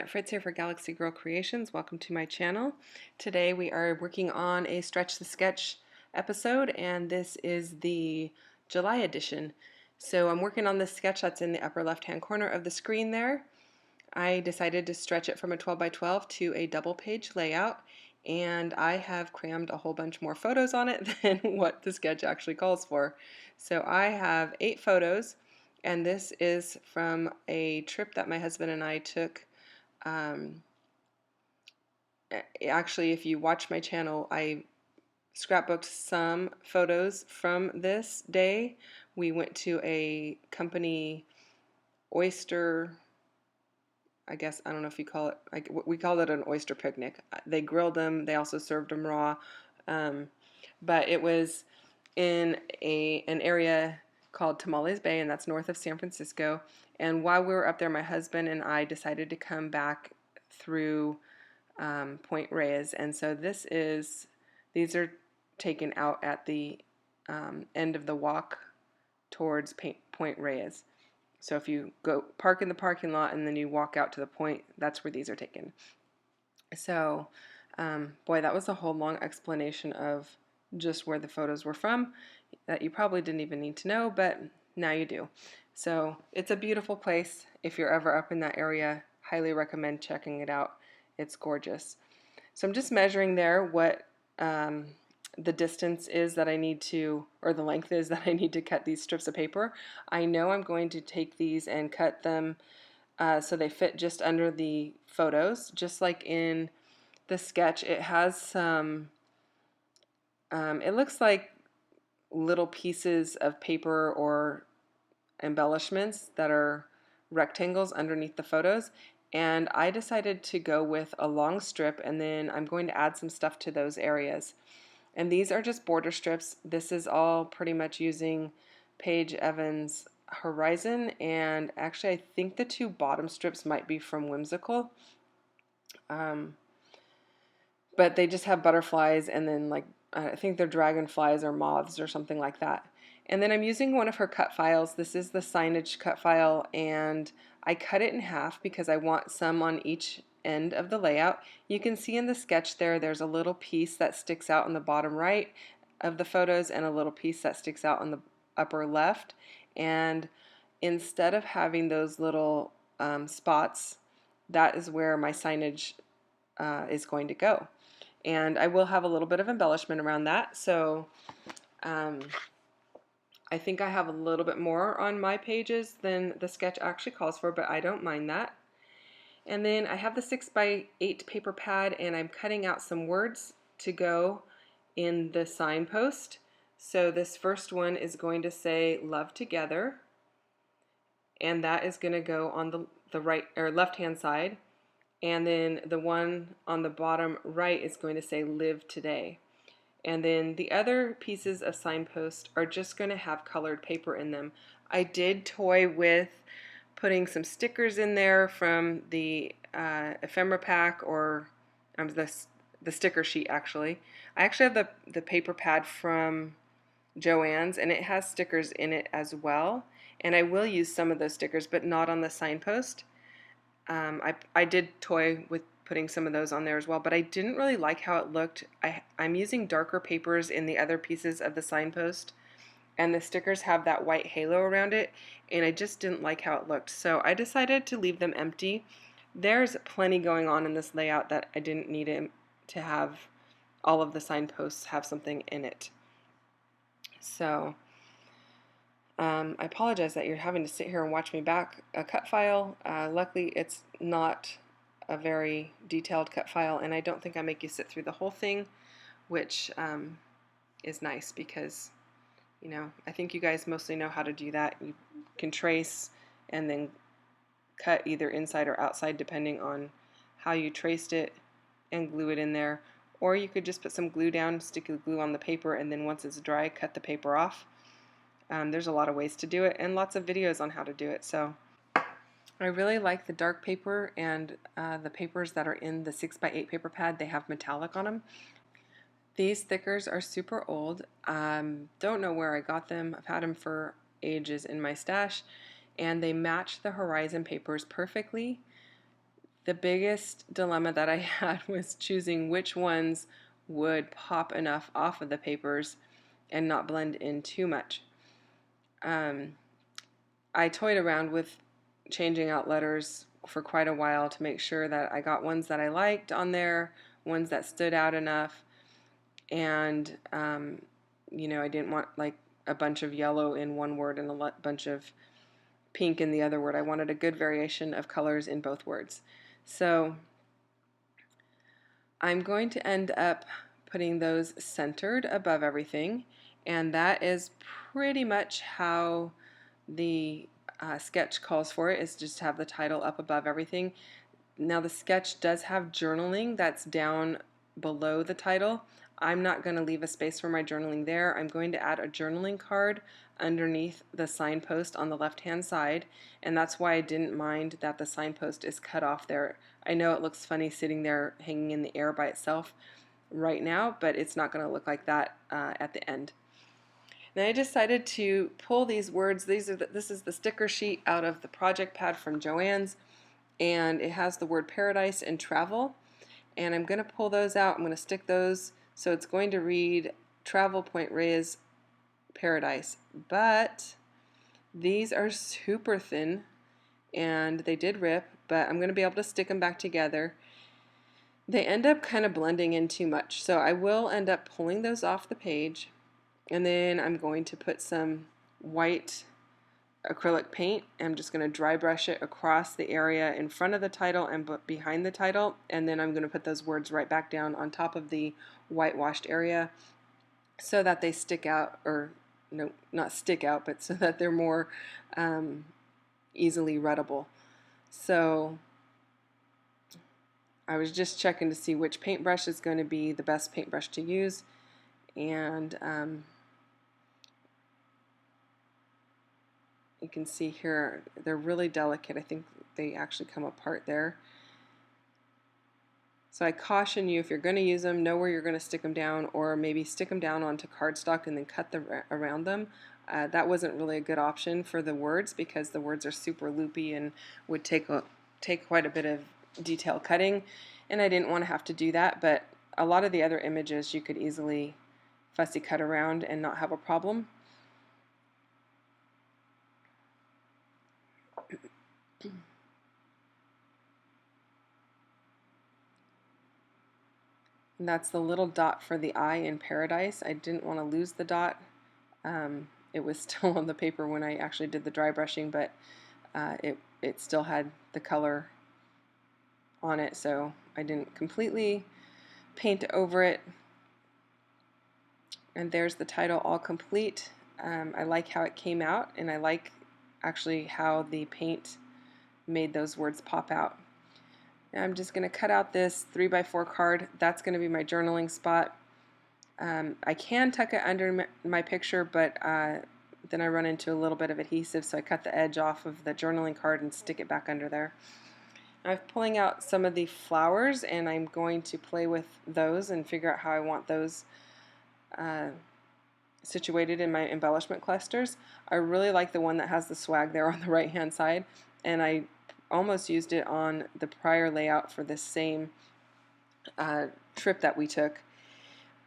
Fritz here for Galaxy Girl Creations. Welcome to my channel. Today we are working on a Stretch the Sketch episode, and this is the July edition. So I'm working on this sketch that's in the upper left hand corner of the screen there. I decided to stretch it from a 12 by 12 to a double page layout, and I have crammed a whole bunch more photos on it than what the sketch actually calls for. So I have 8 photos, and this is from a trip that my husband and I took. Actually, if you watch my channel, I scrapbooked some photos from this day. We went to a company oyster, I guess, I don't know if you call it, we called it an oyster picnic. They grilled them, they also served them raw, but it was in an area called Tamales Bay, and that's north of San Francisco. And while we were up there, my husband and I decided to come back through Point Reyes, and so these are taken out at the end of the walk towards Point Reyes. So if you go park in the parking lot and then you walk out to the point, that's where these are taken. So, boy, that was a whole long explanation of just where the photos were from that you probably didn't even need to know, but now you do. So it's a beautiful place. If you're ever up in that area, highly recommend checking it out. It's gorgeous. So I'm just measuring there what the distance is that I need to, or the length is that I need to cut these strips of paper. I know I'm going to take these and cut them so they fit just under the photos. Just like in the sketch, it has some, it looks like little pieces of paper or embellishments that are rectangles underneath the photos, and I decided to go with a long strip, and then I'm going to add some stuff to those areas. And these are just border strips. This is all pretty much using Paige Evans Horizon, and actually I think the 2 bottom strips might be from Whimsical, but they just have butterflies, and then like I think they're dragonflies or moths or something like that. And then I'm using one of her cut files. This is the signage cut file, and I cut it in half because I want some on each end of the layout. You can see in the sketch there's a little piece that sticks out in the bottom right of the photos and a little piece that sticks out on the upper left. And instead of having those little spots, that is where my signage is going to go. And I will have a little bit of embellishment around that. So I think I have a little bit more on my pages than the sketch actually calls for, but I don't mind that. And then I have the 6 by 8 paper pad, and I'm cutting out some words to go in the signpost. So this first one is going to say "Love Together," and that is going to go on the right or left hand side. And then the one on the bottom right is going to say "Live Today." And then the other pieces of signpost are just going to have colored paper in them. I did toy with putting some stickers in there from the ephemera pack, or the sticker sheet actually. I actually have the paper pad from Joann's, and it has stickers in it as well. And I will use some of those stickers, but not on the signpost. I did toy with putting some of those on there as well, but I didn't really like how it looked. I'm using darker papers in the other pieces of the signpost, and the stickers have that white halo around it, and I just didn't like how it looked. So I decided to leave them empty. There's plenty going on in this layout that I didn't need to have all of the signposts have something in it. So I apologize that you're having to sit here and watch me back a cut file. Luckily, it's not a very detailed cut file, and I don't think I make you sit through the whole thing, which is nice because, you know, I think you guys mostly know how to do that. You can trace and then cut either inside or outside depending on how you traced it and glue it in there. Or you could just put some glue down, stick the glue on the paper, and then once it's dry, cut the paper off. There's a lot of ways to do it and lots of videos on how to do it. So I really like the dark paper, and the papers that are in the 6 by 8 paper pad, they have metallic on them. These stickers are super old. Don't know where I got them. I've had them for ages in my stash, and they match the Horizon papers perfectly. The biggest dilemma that I had was choosing which ones would pop enough off of the papers and not blend in too much. I toyed around with changing out letters for quite a while to make sure that I got ones that I liked on there, ones that stood out enough, and I didn't want like a bunch of yellow in one word and a bunch of pink in the other word. I wanted a good variation of colors in both words. So I'm going to end up putting those centered above everything, and that is pretty much how the sketch calls for it, is just to have the title up above everything. Now the sketch does have journaling that's down below the title. I'm not going to leave a space for my journaling there. I'm going to add a journaling card underneath the signpost on the left hand side, and that's why I didn't mind that the signpost is cut off there. I know it looks funny sitting there hanging in the air by itself right now, but it's not going to look like that at the end. Then I decided to pull these words. This is the sticker sheet out of the project pad from Joann's, and it has the word paradise and travel. And I'm going to pull those out. I'm going to stick those, so it's going to read Travel Point Reyes Paradise. But these are super thin, and they did rip, but I'm going to be able to stick them back together. They end up kind of blending in too much, so I will end up pulling those off the page, and then I'm going to put some white acrylic paint. I'm just going to dry brush it across the area in front of the title and behind the title, and then I'm going to put those words right back down on top of the whitewashed area so that they stick out, or no, not stick out, but so that they're more easily readable. So I was just checking to see which paintbrush is going to be the best paintbrush to use, and you can see here they're really delicate. I think they actually come apart there. So I caution you, if you're going to use them, know where you're going to stick them down, or maybe stick them down onto cardstock and then cut around them. That wasn't really a good option for the words because the words are super loopy and would take quite a bit of detail cutting, and I didn't want to have to do that. But a lot of the other images you could easily fussy cut around and not have a problem. And that's the little dot for the eye in paradise. I didn't want to lose the dot. It was still on the paper when I actually did the dry brushing, but it still had the color on it, so I didn't completely paint over it. And there's the title all complete. I like how it came out, and I like actually how the paint made those words pop out. Now I'm just going to cut out this 3x4 card. That's going to be my journaling spot. I can tuck it under my picture, but then I run into a little bit of adhesive, so I cut the edge off of the journaling card and stick it back under there. I'm pulling out some of the flowers, and I'm going to play with those and figure out how I want those situated in my embellishment clusters. I really like the one that has the swag there on the right hand side, and I almost used it on the prior layout for this same trip that we took,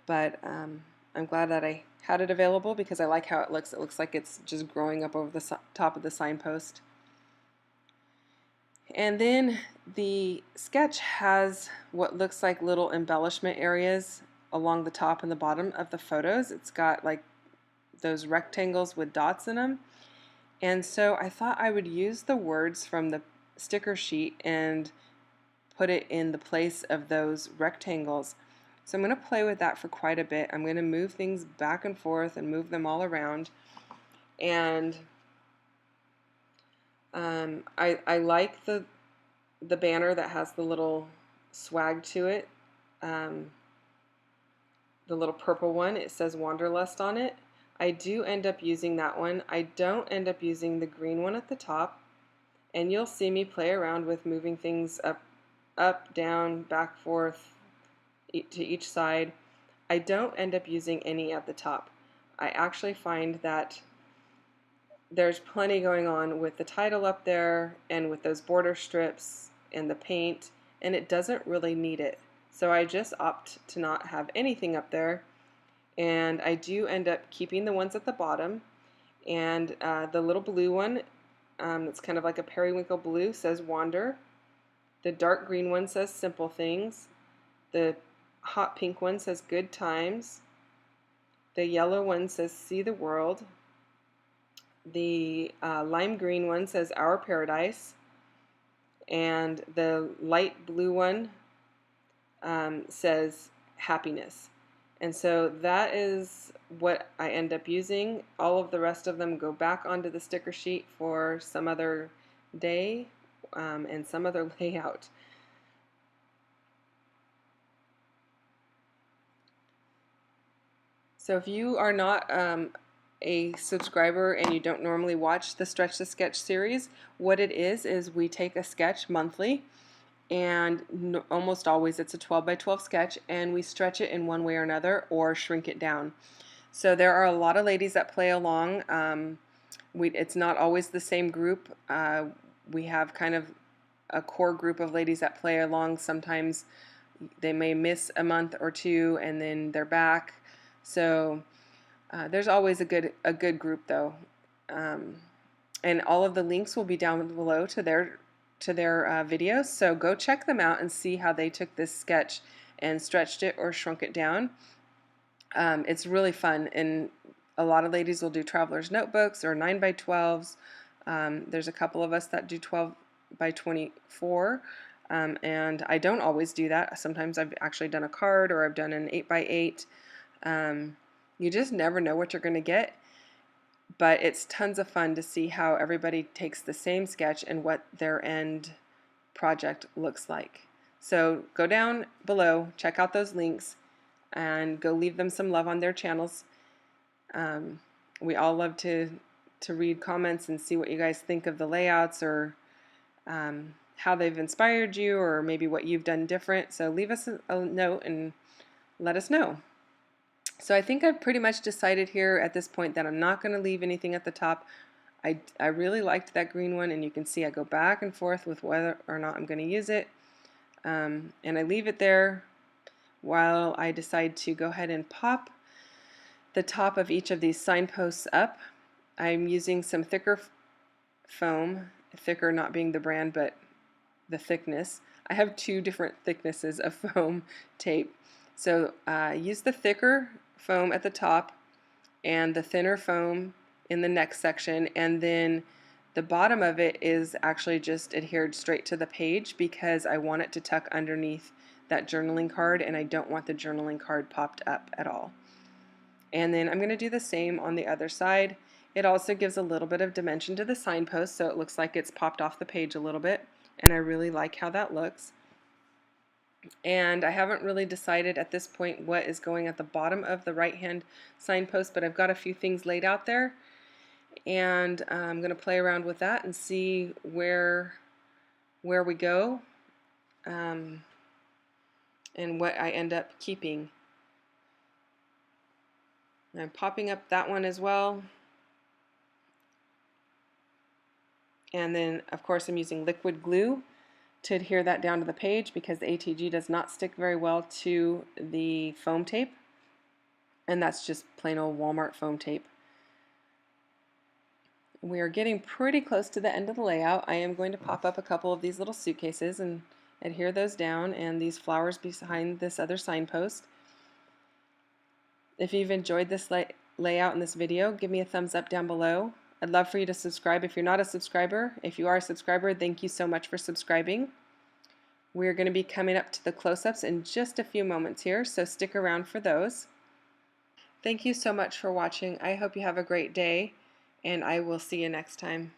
but I'm glad that I had it available because I like how it looks. It looks like it's just growing up over the top of the signpost. And then the sketch has what looks like little embellishment areas along the top and the bottom of the photos. It's got like those rectangles with dots in them, and so I thought I would use the words from the sticker sheet and put it in the place of those rectangles. So I'm going to play with that for quite a bit. I'm going to move things back and forth and move them all around, and I like the banner that has the little swag to it, the little purple one. It says Wanderlust on it. I do end up using that one. I don't end up using the green one at the top, and you'll see me play around with moving things up, down, back, forth to each side. I don't end up using any at the top. I actually find that there's plenty going on with the title up there and with those border strips and the paint, and it doesn't really need it. So I just opt to not have anything up there, and I do end up keeping the ones at the bottom. And the little blue one, it's kind of like a periwinkle blue, says Wander. The dark green one says Simple Things. The hot pink one says Good Times. The yellow one says See the World. The lime green one says Our Paradise. And the light blue one says Happiness. And so that is what I end up using. All of the rest of them go back onto the sticker sheet for some other day and some other layout. So if you are not a subscriber and you don't normally watch the Stretch the Sketch series, what it is we take a sketch monthly, and almost always it's a 12 by 12 sketch, and we stretch it in one way or another or shrink it down. So there are a lot of ladies that play along. It's not always the same group. We have kind of a core group of ladies that play along. Sometimes they may miss a month or two and then they're back. So there's always a good group though. And all of the links will be down below to their videos, so go check them out and see how they took this sketch and stretched it or shrunk it down. It's really fun, and a lot of ladies will do traveler's notebooks or 9 by 12s. There's a couple of us that do 12 by 24, and I don't always do that. Sometimes I've actually done a card, or I've done an 8 by 8. You just never know what you're going to get. But it's tons of fun to see how everybody takes the same sketch and what their end project looks like. So go down below, check out those links, and go leave them some love on their channels. We all love to read comments and see what you guys think of the layouts, or how they've inspired you, or maybe what you've done different. So leave us a note and let us know. So I think I've pretty much decided here at this point that I'm not going to leave anything at the top. I really liked that green one, and you can see I go back and forth with whether or not I'm going to use it. And I leave it there while I decide to go ahead and pop the top of each of these signposts up. I'm using some thicker foam, thicker not being the brand but the thickness. I have two different thicknesses of foam tape. So use the thicker foam at the top and the thinner foam in the next section, and then the bottom of it is actually just adhered straight to the page because I want it to tuck underneath that journaling card, and I don't want the journaling card popped up at all. And then I'm going to do the same on the other side. It also gives a little bit of dimension to the signpost, so it looks like it's popped off the page a little bit, and I really like how that looks. And I haven't really decided at this point what is going at the bottom of the right hand signpost, but I've got a few things laid out there, and I'm going to play around with that and see where we go, and what I end up keeping. I'm popping up that one as well, and then of course I'm using liquid glue to adhere that down to the page because the ATG does not stick very well to the foam tape, and that's just plain old Walmart foam tape. We are getting pretty close to the end of the layout. I am going to pop up a couple of these little suitcases and adhere those down, and these flowers behind this other signpost. If you've enjoyed this layout in this video, give me a thumbs up down below. I'd love for you to subscribe if you're not a subscriber. If you are a subscriber, thank you so much for subscribing. We're going to be coming up to the close-ups in just a few moments here, so stick around for those. Thank you so much for watching. I hope you have a great day, and I will see you next time.